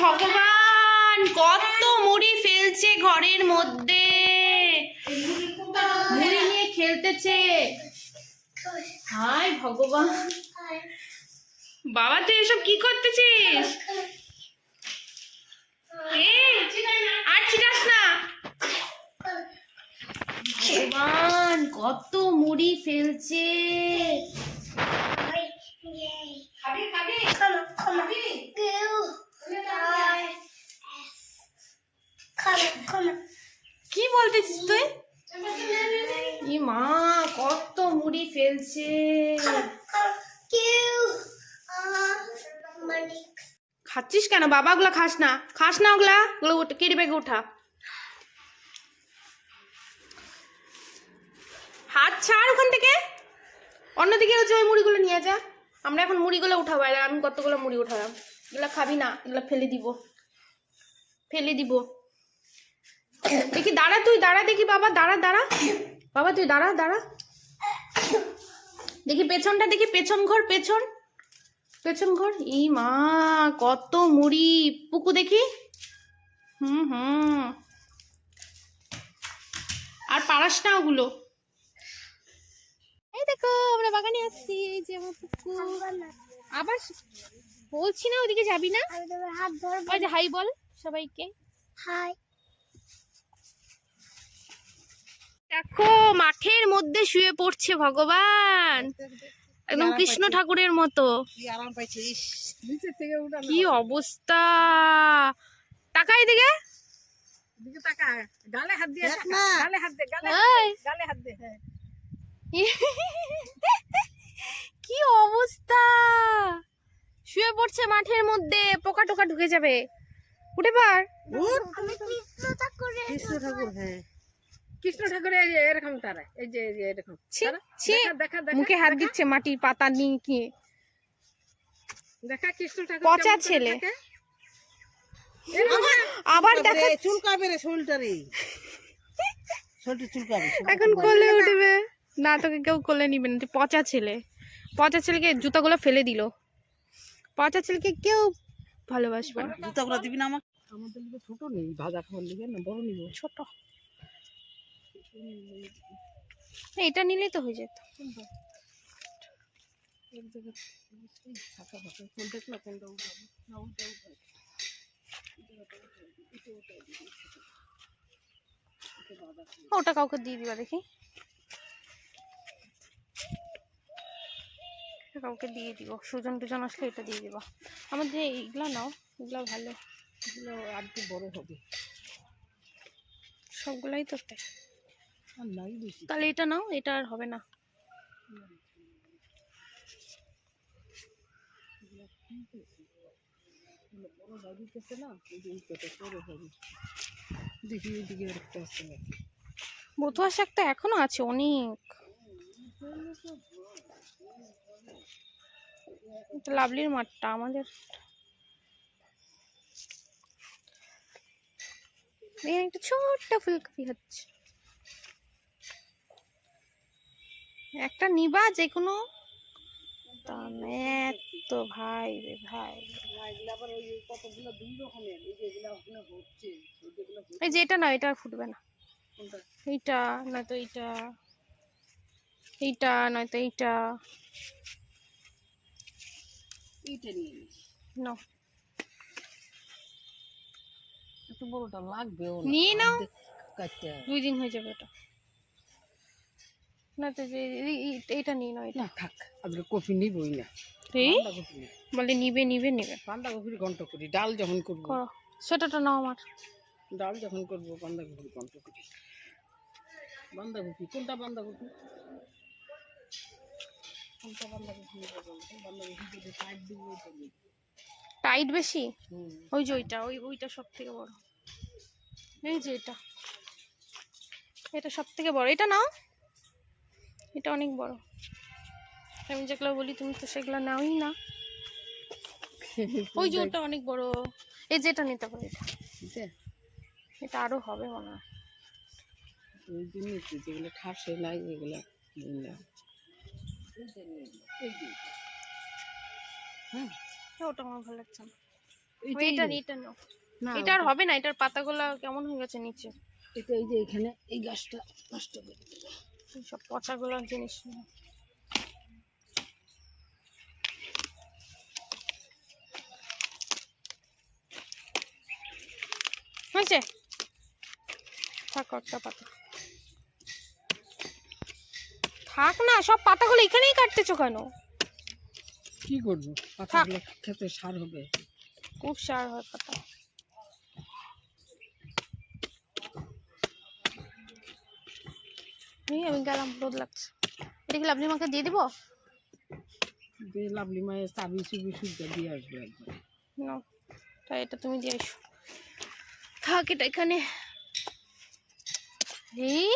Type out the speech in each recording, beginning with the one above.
ভগবান, কত মুড়ি ফেলছে ঘরের মধ্যে, মুড়ি নিয়ে খেলতেছে। হায় ভগবান, বাবা তুই এসব কি করতেছিস? আর ছিটাস না। ভগবান, কত মুড়ি ফেলছে। কি বলতেছিস তুই? ই মা, কত মুড়ি ফেলছে। খাচ্ছিস কেন বাবা? ওগুলা খাস না, খাস না ওগুলা, ওগুলো কেড়ে ব্যাগে উঠা। হাত ছাড় ওখান থেকে, অন্যদিকে হচ্ছে ওই মুড়িগুলো নিয়ে যা। আমরা এখন মুড়িগুলো উঠাবো। আর আমি কতগুলো মুড়ি উঠালাম, এগুলো খাবি না, এগুলো ফেলে দিব, ফেলে দিব। দেখি দাঁড়া, তুই দাঁড়া, দেখি বাবা, দাঁড়া দাঁড়া বাবা, তুই দাঁড়া দাঁড়া, দেখি পেছনটা, দেখি পেছন ঘর, পেছন পেছন ঘর। ই মা, কত মুড়ি। পুকু দেখি। আর পারাস না ওগুলো। এই দেখো আমরা বাগানে আসছি, এই যে আমার পুকু। আবার বলছি না ওদিকে যাবি না। ওই যে হাই বল সবাইকে, হাই। দেখো মাঠের মধ্যে শুয়ে পড়ছে ভগবান, একদম কৃষ্ণ ঠাকুরের মতো। কি অবস্থা, টাকা এদিকে, গালে হাত দিয়ে, গালে হাত দে, গালে হাত দে। কি অবস্থা, শুয়ে পড়ছে মাঠের মধ্যে, পোকা টোকা ঢুকে যাবে। উঠে পার। কৃষ্ণ ঠাকুর, হ্যাঁ কৃষ্ণ ঠাকুর এরকম তারা, এই যে এরকম মুখে হাত দিচ্ছে মাটির পাতা নিয়ে। কি দেখা কৃষ্ণ ঠাকুর, পচা ছেলে। আবার দেখা চুলকাবে রে, শরীরটারে শরীরটা চুলকাবে। এখন কোলে উঠবে না, তোকে কেউ কোলে নিবে না, পচা ছেলে। পচা ছেলেকে জুতাগুলো ফেলে দিল। পচা ছেলেকে কেউ ভালোবাসবে না। জুতাগুলো দিবি না আমাকে? আমাদের লিগে ছোট নেই, ভাজা খাওয়ার লিগে না, বড় নিব। ছোট এটা নিলেই তো হয়ে যেত। ওটা কাউকে দিয়ে দিবা, দেখি কাউকে দিয়ে দিব। সুজন টুজন আসলে এটা দিয়ে দিবা। আমার যে এইগুলা নাও, এগুলা ভালো, এগুলো আর কি বড় হবে। সবগুলাই তো তাই, তাহলে এটা নাও, এটা আর হবে না। বতুয়া শাক তো এখনো আছে অনেক। লাভলির মাঠটা আমাদের, একটা ছোট্ট ফুলকপি হচ্ছে। একটা নিবা যে কোনো, তো ভাই রে ভাই। এই যে এটা না, এটা ফুটবে না। এইটা নয়তো এইটা, এইটা নয়তো এইটা। নাও, একটু বড়টা লাগবে, নিয়ে নাও, 2 দিন হয়ে যাবে এটা। না তো এইটা নিয়ে নাও, এটা থাক। আজকে কফি নিবই না, বলে নিবে নিবে নিবে। বাঁধাকপির ঘন্ট করি, ডাল যখন করবো সেটাটা নাও। আমার ডাল যখন করবো বাঁধাকপির ঘন্ট করি। বাঁধাকপি কোনটা? বাঁধাকপি কোনটা? বাঁধাকপি বাঁধাকপি টাইট দিব, টাইট বেশি। ওই যে ওইটা, ওইটা সব থেকে বড়। এই যে এটা, এটা সব থেকে বড়। এটা নাও, এটা অনেক বড়। আমি যেগুলো বলি তুমি তো সেগুলো নাওই না। ওই যে ওটা অনেক বড়। এই যেটা নিতে পারো, এটা এটা আরো হবে মনে হয়। ওই জিনিস যেগুলো ঠাসে নাই, এগুলো হ্যাঁ, ওটা আমার ভালো লাগছে না। এটা নাও, এটা আর হবে না, এটার পাতাগুলো কেমন হয়ে গেছে নিচে। এটা এই যে এখানে এই গাছটা নষ্ট করে দিল, সব পচাগুলো জিনিস হয়েছে। থাক একটা পাতা থাক না, সব পাতাগুলো এখানেই কাটতেছো কেন? কি করবো, পাতাগুলো খেতে সার হবে, খুব সার হয় পাতা। আমি গেলাম, রোদ লাগছে। এটা কি লাভলি মাকে দিয়ে দিব? লাভলি মায়ের চাবি চুবি সুদ্ধা দিয়ে আসবে একবার। না, তাই এটা তুমি দিয়ে এসো। থাক এটা এখানে। এই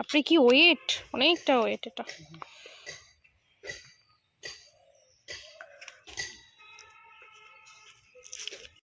আপনি কি ওয়েট, অনেকটা ওয়েট এটা।